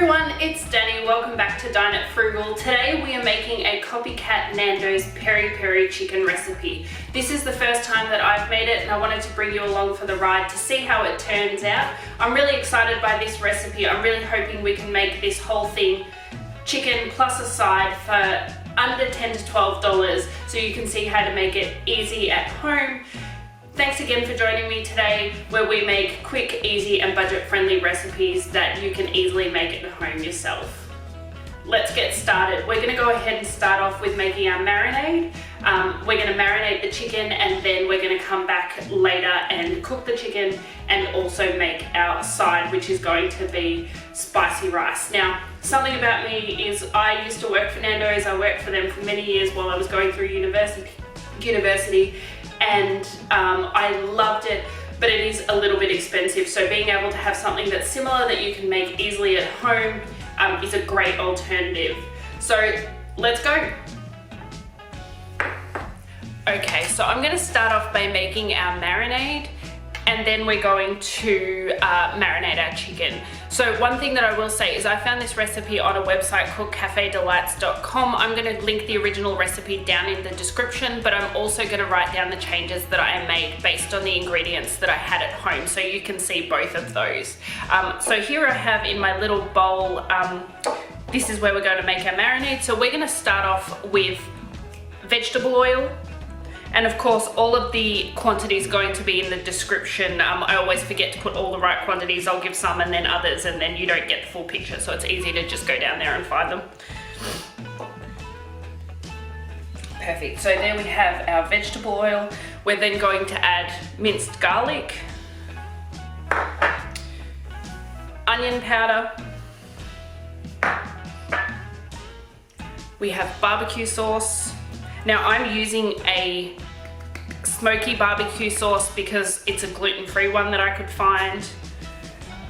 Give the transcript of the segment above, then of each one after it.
everyone, it's Danny. Welcome back to Dine at Frugal. Today we are making a Copycat Nando's Peri-Peri chicken recipe. This is the first time that I've made it and I wanted to bring you along for the ride to see how it turns out. I'm really excited by this recipe. I'm really hoping we can make this whole thing chicken plus a side for under $10 to $12 so you can see how to make it easy at home. Thanks again for joining me today, where we make quick, easy and budget-friendly recipes that you can easily make at home yourself. Let's get started. We're going to go ahead and start off with making our marinade. We're going to marinate the chicken and then we're going to come back later and cook the chicken and also make our side, which is going to be spicy rice. Now, something about me is I used to work for Nando's. I worked for them for many years while I was going through university. And I loved it, but it is a little bit expensive. So being able to have something that's similar that you can make easily at home is a great alternative. So let's go. Okay, so I'm gonna start off by making our marinade and then we're going to marinate our chicken. So one thing that I will say is I found this recipe on a website called cafedelights.com. I'm going to link the original recipe down in the description, but I'm also going to write down the changes that I made based on the ingredients that I had at home, so you can see both of those. So here I have in my little bowl, this is where we're going to make our marinade. So we're going to start off with vegetable oil. And of course, all of the quantities are going to be in the description. I always forget to put all the right quantities. I'll give some and then others, and then you don't get the full picture. So it's easy to just go down there and find them. Perfect. So there we have our vegetable oil. We're then going to add minced garlic, onion powder. We have barbecue sauce. Now I'm using a smoky barbecue sauce because it's a gluten-free one that I could find,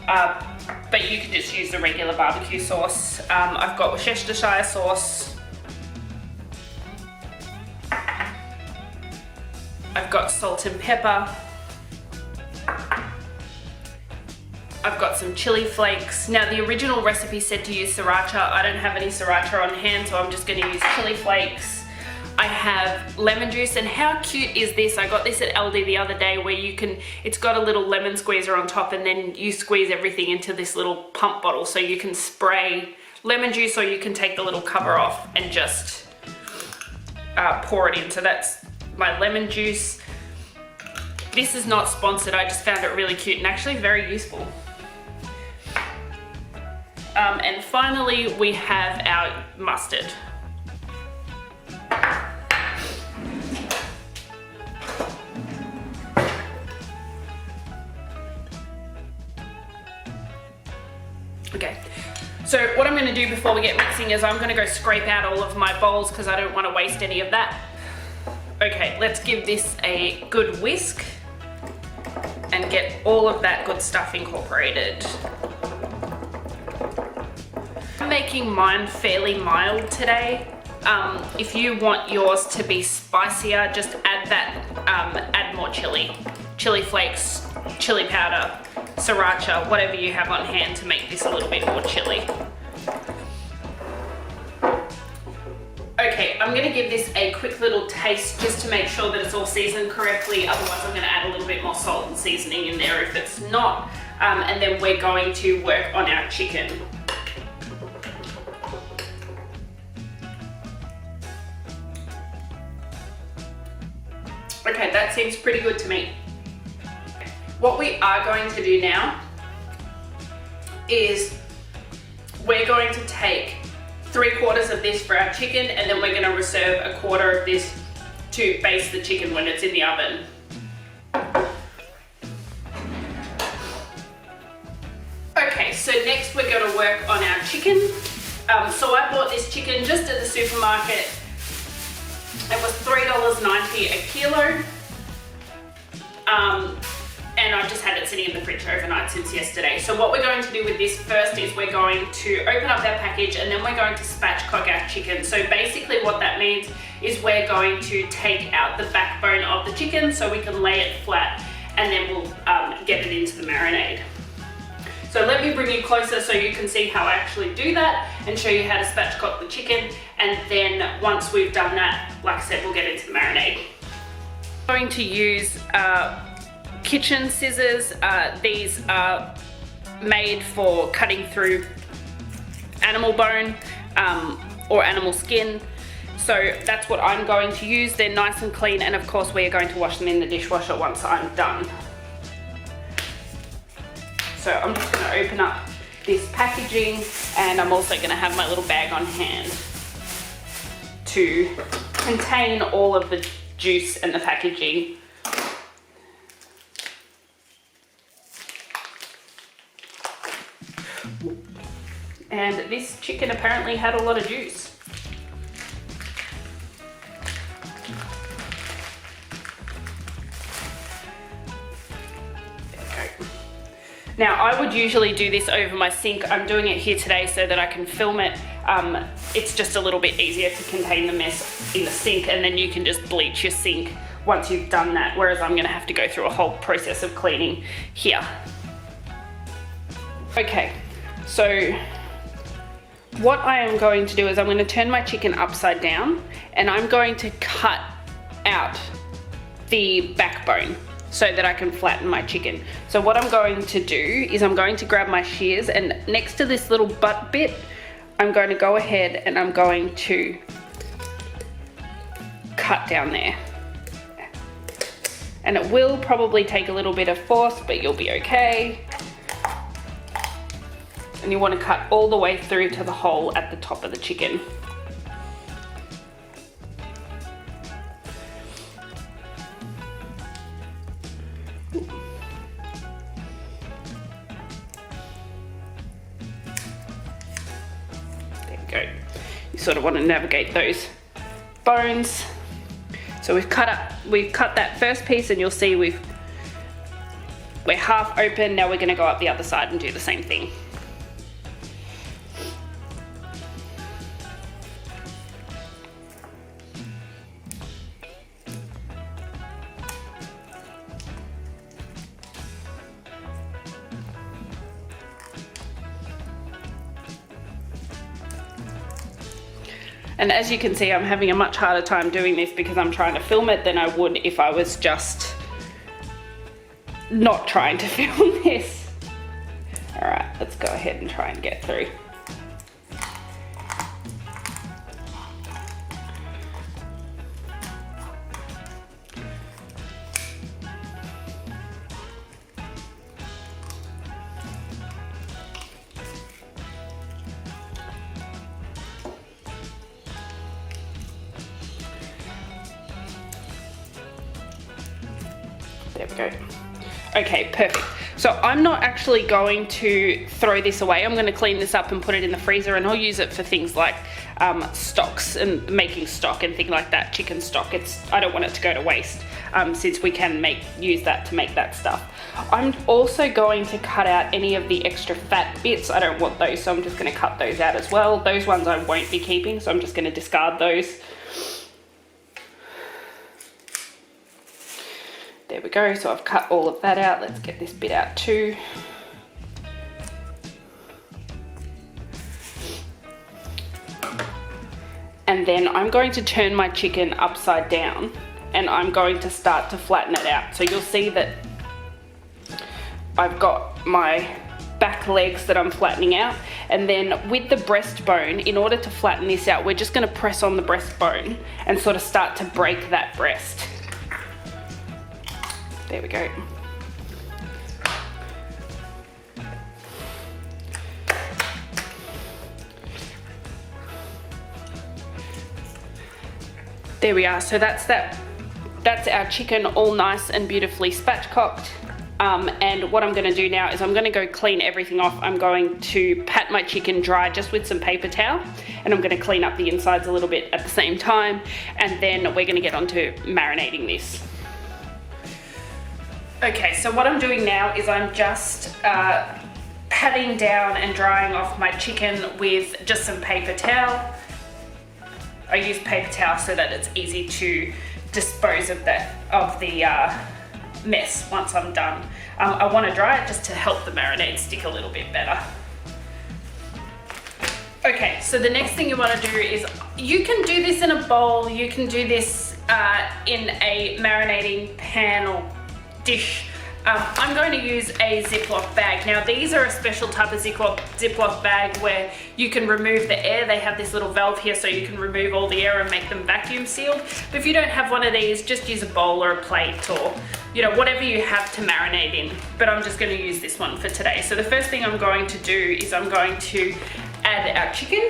but you can just use the regular barbecue sauce. I've got Worcestershire sauce. I've got salt and pepper. I've got some chili flakes. Now the original recipe said to use sriracha. I don't have any sriracha on hand, so I'm just going to use chili flakes. I have lemon juice, and how cute is this? I got this at Aldi the other day where you can, it's got a little lemon squeezer on top and then you squeeze everything into this little pump bottle, so you can spray lemon juice or you can take the little cover off and just pour it in. So that's my lemon juice. This is not sponsored, I just found it really cute and actually very useful. And finally we have our mustard. Okay, so what I'm going to do before we get mixing is I'm going to go scrape out all of my bowls because I don't want to waste any of that. Okay, let's give this a good whisk and get all of that good stuff incorporated. I'm making mine fairly mild today. If you want yours to be spicier, just add that, add more chili flakes, chili powder, sriracha, whatever you have on hand to make this a little bit more chili. Okay, I'm gonna give this a quick little taste just to make sure that it's all seasoned correctly. Otherwise, I'm gonna add a little bit more salt and seasoning in there if it's not. And then we're going to work on our chicken. Okay, that seems pretty good to me. What we are going to do now is we're going to take 3/4 of this for our chicken and then we're going to reserve 1/4 of this to baste the chicken when it's in the oven. Okay, so next we're going to work on our chicken. So I bought this chicken just at the supermarket. It was $3.90 a kilo. And I've just had it sitting in the fridge overnight since yesterday. So what we're going to do with this first is we're going to open up that package and then we're going to spatchcock our chicken. So basically what that means is we're going to take out the backbone of the chicken so we can lay it flat and then we'll get it into the marinade. So let me bring you closer so you can see how I actually do that and show you how to spatchcock the chicken. And then once we've done that, like I said, we'll get into the marinade. I'm going to use kitchen scissors. These are made for cutting through animal bone or animal skin. So that's what I'm going to use. They're nice and clean, and of course we are going to wash them in the dishwasher once I'm done. So I'm just going to open up this packaging, and I'm also going to have my little bag on hand to contain all of the juice and the packaging. And this chicken apparently had a lot of juice. Now, I would usually do this over my sink. I'm doing it here today so that I can film it. It's just a little bit easier to contain the mess in the sink, and then you can just bleach your sink once you've done that, whereas I'm gonna have to go through a whole process of cleaning here. Okay, so what I am going to do is I'm going to turn my chicken upside down, and I'm going to cut out the backbone so that I can flatten my chicken. So what I'm going to do is I'm going to grab my shears, and next to this little butt bit, I'm going to go ahead and I'm going to cut down there. And it will probably take a little bit of force, but you'll be okay. And you want to cut all the way through to the hole at the top of the chicken. Go. You sort of want to navigate those bones. So we've cut that first piece, and you'll see we're half open. Now we're going to go up the other side and do the same thing. And as you can see, I'm having a much harder time doing this because I'm trying to film it than I would if I was just not trying to film this. All right, let's go ahead and try and get through. There we go. Okay, perfect. So I'm not actually going to throw this away. I'm going to clean this up and put it in the freezer, and I'll use it for things like stocks and making stock and things like that, chicken stock. I don't want it to go to waste since we can use that to make that stuff. I'm also going to cut out any of the extra fat bits. I don't want those, so I'm just going to cut those out as well. Those ones I won't be keeping, so I'm just going to discard those. There we go, so I've cut all of that out. Let's get this bit out too. And then I'm going to turn my chicken upside down, and I'm going to start to flatten it out. So you'll see that I've got my back legs that I'm flattening out, and then with the breastbone, in order to flatten this out, we're just going to press on the breastbone and sort of start to break that breast. There we go. There we are. So that's our chicken all nice and beautifully spatchcocked. And what I'm going to do now is I'm going to go clean everything off. I'm going to pat my chicken dry just with some paper towel, and I'm going to clean up the insides a little bit at the same time, and then we're going to get on to marinating this. Okay, so what I'm doing now is I'm just patting down and drying off my chicken with just some paper towel. I use paper towel so that it's easy to dispose of the mess once I'm done. I want to dry it just to help the marinade stick a little bit better. Okay, so the next thing you want to do is, you can do this in a bowl, you can do this in a marinating pan or dish. I'm going to use a Ziploc bag. Now these are a special type of Ziploc bag where you can remove the air. They have this little valve here so you can remove all the air and make them vacuum sealed. But if you don't have one of these, just use a bowl or a plate or, you know, whatever you have to marinate in. But I'm just going to use this one for today. So the first thing I'm going to do is I'm going to add our chicken.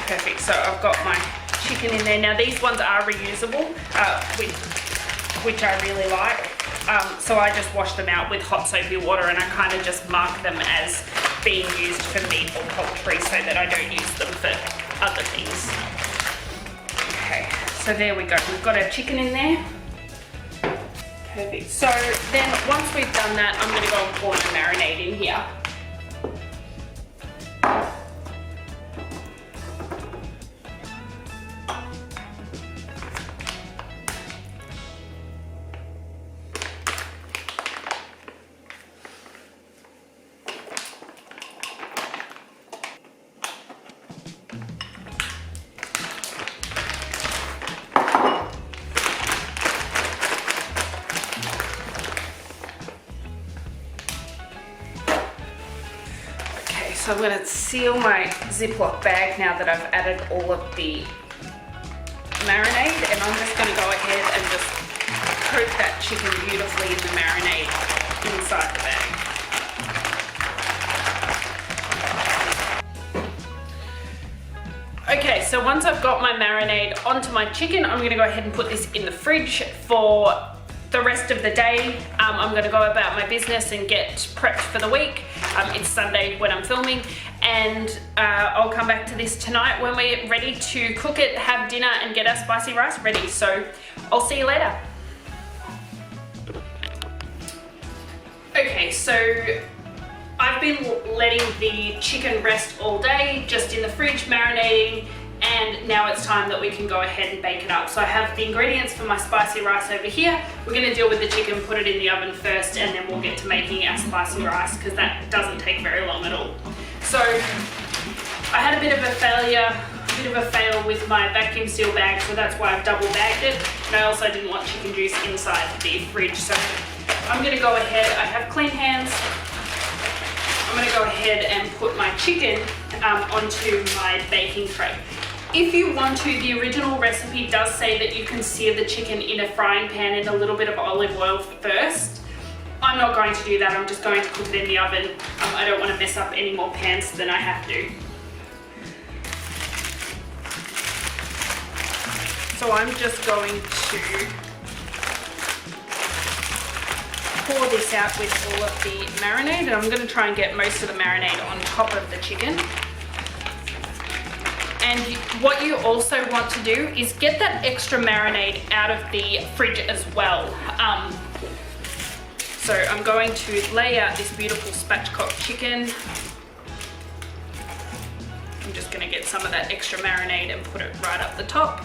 Perfect, so I've got my chicken in there. Now these ones are reusable, which I really like. So I just wash them out with hot soapy water and I kind of just mark them as being used for meat or poultry so that I don't use them for other things. Okay, so there we go. We've got our chicken in there. Perfect. So then once we've done that, I'm going to go and pour the marinade in here. So I'm going to seal my Ziploc bag now that I've added all of the marinade, and I'm just going to go ahead and just coat that chicken beautifully in the marinade inside the bag. Okay, so once I've got my marinade onto my chicken, I'm going to go ahead and put this in the fridge for the rest of the day. I'm going to go about my business and get prepped for the week. It's Sunday when I'm filming, and I'll come back to this tonight when we're ready to cook it, have dinner, and get our spicy rice ready. So I'll see you later. Okay, so I've been letting the chicken rest all day, just in the fridge marinating, and now it's time that we can go ahead and bake it up. So I have the ingredients for my spicy rice over here. We're going to deal with the chicken, put it in the oven first, and then we'll get to making our spicy rice, because that doesn't take very long at all. So I had a bit of a fail with my vacuum seal bag, so that's why I've double bagged it. And I also didn't want chicken juice inside the fridge, so I'm going to go ahead. I have clean hands. I'm going to go ahead and put my chicken onto my baking tray. If you want to, the original recipe does say that you can sear the chicken in a frying pan in a little bit of olive oil first. I'm not going to do that. I'm just going to cook it in the oven. I don't want to mess up any more pans than I have to. So I'm just going to pour this out with all of the marinade, and I'm going to try and get most of the marinade on top of the chicken. And what you also want to do is get that extra marinade out of the fridge as well. So I'm going to lay out this beautiful spatchcock chicken. I'm just going to get some of that extra marinade and put it right up the top.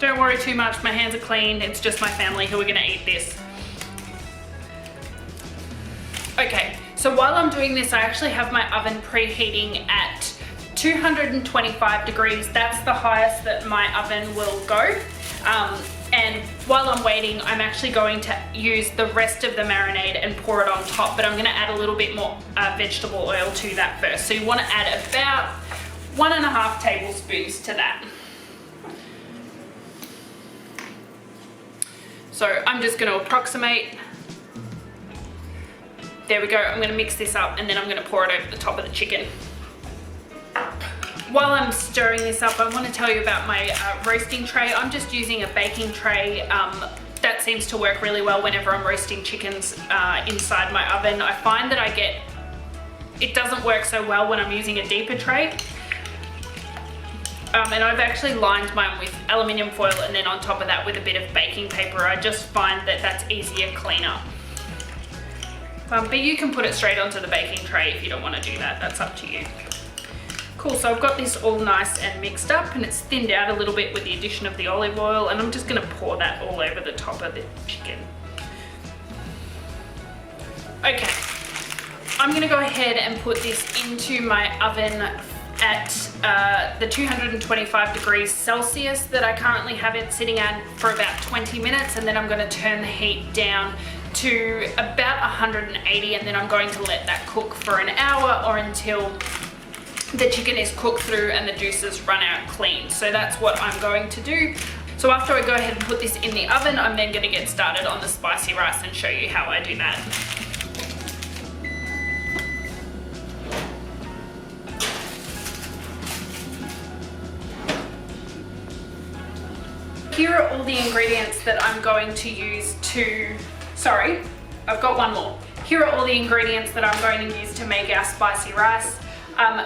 Don't worry too much, my hands are clean. It's just my family who are going to eat this. Okay. So while I'm doing this, I actually have my oven preheating at 225 degrees. That's the highest that my oven will go. And while I'm waiting, I'm actually going to use the rest of the marinade and pour it on top, but I'm going to add a little bit more vegetable oil to that first. So you want to add about 1.5 tablespoons to that. So I'm just going to approximate. There we go. I'm going to mix this up, and then I'm going to pour it over the top of the chicken. While I'm stirring this up, I want to tell you about my roasting tray. I'm just using a baking tray. That seems to work really well whenever I'm roasting chickens inside my oven. I find that I get it doesn't work so well when I'm using a deeper tray. And I've actually lined mine with aluminium foil and then on top of that with a bit of baking paper. I just find that that's easier cleanup. But you can put it straight onto the baking tray if you don't want to do that. That's up to you. Cool, so I've got this all nice and mixed up and it's thinned out a little bit with the addition of the olive oil, and I'm just going to pour that all over the top of the chicken. Okay, I'm going to go ahead and put this into my oven at the 225 degrees Celsius that I currently have it sitting at for about 20 minutes, and then I'm going to turn the heat down to about 180, and then I'm going to let that cook for an hour or until the chicken is cooked through and the juices run out clean. So that's what I'm going to do. So after I go ahead and put this in the oven, I'm then going to get started on the spicy rice and show you how I do that. Here are all the ingredients that I'm going to use to, sorry, I've got one more. Here are all the ingredients that I'm going to use to make our spicy rice.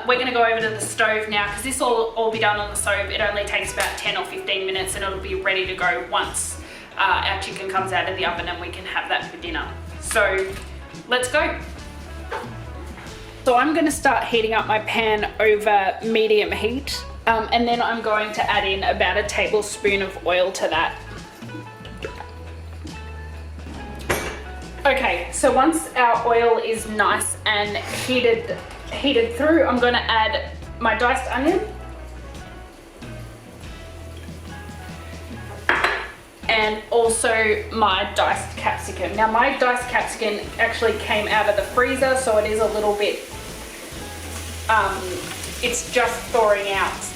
We're going to go over to the stove now because this will all be done on the stove. It only takes about 10 or 15 minutes and it'll be ready to go once our chicken comes out of the oven and we can have that for dinner. So let's go. So I'm going to start heating up my pan over medium heat. And then I'm going to add in about a tablespoon of oil to that. Okay, so once our oil is nice and heated through, I'm going to add my diced onion and also my diced capsicum. Now my diced capsicum actually came out of the freezer, so it is a little bit, it's just thawing out.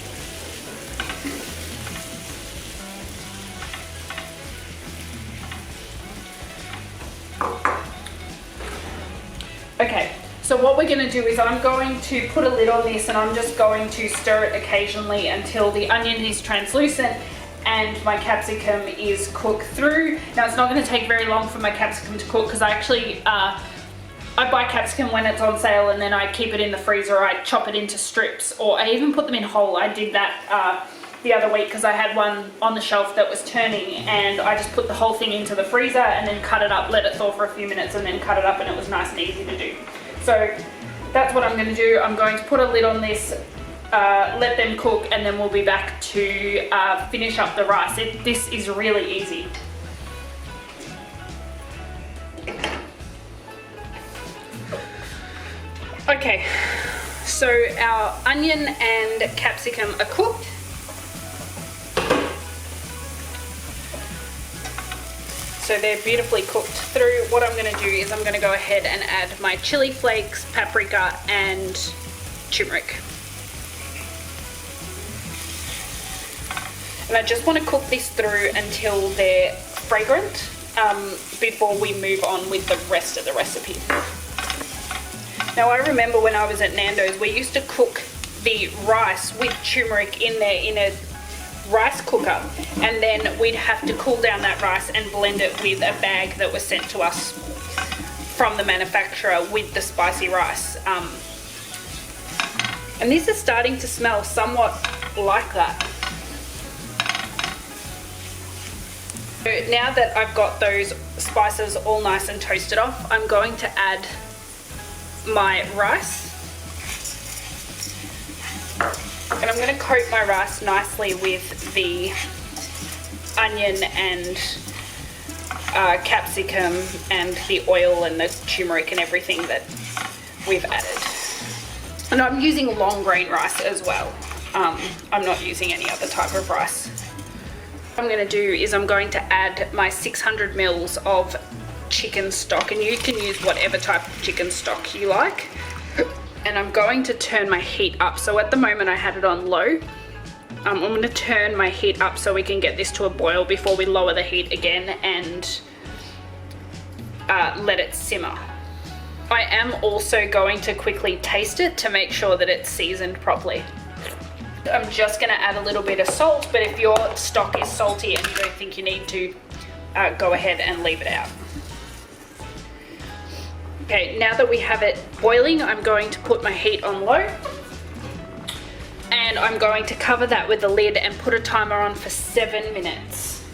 Okay, so what we're going to do is I'm going to put a lid on this and I'm just going to stir it occasionally until the onion is translucent and my capsicum is cooked through. Now it's not going to take very long for my capsicum to cook because I actually, I buy capsicum when it's on sale and then I keep it in the freezer. I chop it into strips or I even put them in whole. I did that the other week because I had one on the shelf that was turning and I just put the whole thing into the freezer and then cut it up, let it thaw for a few minutes and then cut it up, and it was nice and easy to do. So that's what I'm going to do. I'm going to put a lid on this, let them cook, and then we'll be back to finish up the rice. This is really easy. Okay, so our onion and capsicum are cooked. So they're beautifully cooked through. What I'm going to do is I'm going to go ahead and add my chili flakes, paprika and turmeric. And I just want to cook this through until they're fragrant before we move on with the rest of the recipe. Now I remember when I was at Nando's, we used to cook the rice with turmeric in there in a rice cooker, and then we'd have to cool down that rice and blend it with a bag that was sent to us from the manufacturer with the spicy rice. And this is starting to smell somewhat like that. So now that I've got those spices all nice and toasted off, I'm going to add my rice. And I'm going to coat my rice nicely with the onion and capsicum and the oil and the turmeric and everything that we've added. And I'm using long grain rice as well. I'm not using any other type of rice. What I'm going to do is I'm going to add my 600 mils of chicken stock, and you can use whatever type of chicken stock you like. And I'm going to turn my heat up. So at the moment I had it on low. I'm going to turn my heat up so we can get this to a boil before we lower the heat again and let it simmer. I am also going to quickly taste it to make sure that it's seasoned properly. I'm just going to add a little bit of salt, but if your stock is salty and you don't think you need to, go ahead and leave it out. Okay, now that we have it boiling, I'm going to put my heat on low. And I'm going to cover that with the lid and put a timer on for 7 minutes.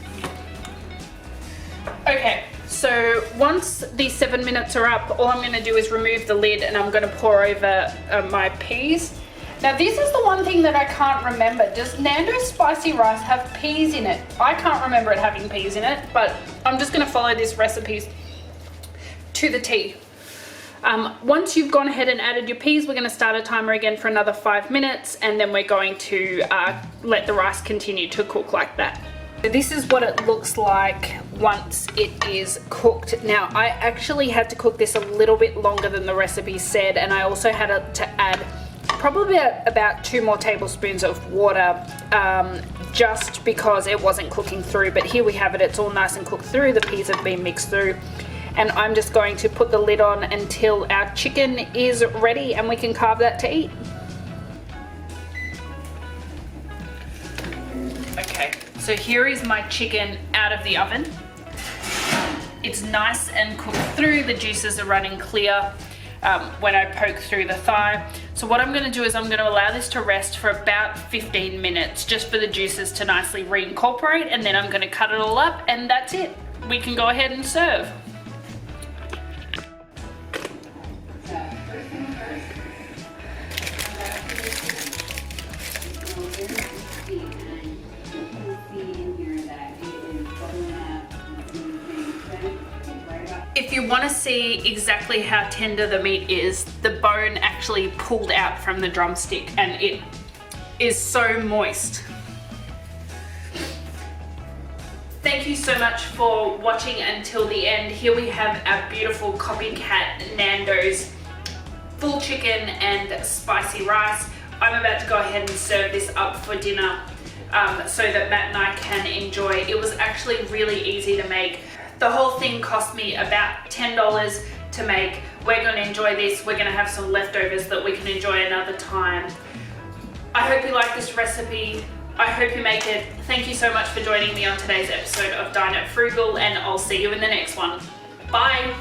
Okay, so once these 7 minutes are up, all I'm going to do is remove the lid and I'm going to pour over my peas. Now this is the one thing that I can't remember. Does Nando's spicy rice have peas in it? I can't remember it having peas in it, but I'm just going to follow this recipe to the T. Once you've gone ahead and added your peas, we're going to start a timer again for another 5 minutes, and then we're going to let the rice continue to cook like that. So this is what it looks like once it is cooked. Now I actually had to cook this a little bit longer than the recipe said, and I also had to add probably about 2 more tablespoons of water just because it wasn't cooking through. But here we have it, it's all nice and cooked through, the peas have been mixed through. And I'm just going to put the lid on until our chicken is ready and we can carve that to eat. Okay, so here is my chicken out of the oven. It's nice and cooked through, the juices are running clear when I poke through the thigh. So what I'm going to do is I'm going to allow this to rest for about 15 minutes just for the juices to nicely reincorporate, and then I'm going to cut it all up and that's it. We can go ahead and serve. If you want to see exactly how tender the meat is, the bone actually pulled out from the drumstick and it is so moist. Thank you so much for watching until the end. Here we have our beautiful Copycat Nando's full chicken and spicy rice. I'm about to go ahead and serve this up for dinner so that Matt and I can enjoy. It was actually really easy to make. The whole thing cost me about $10 to make. We're going to enjoy this. We're going to have some leftovers that we can enjoy another time. I hope you like this recipe. I hope you make it. Thank you so much for joining me on today's episode of Dine It Frugal, and I'll see you in the next one. Bye.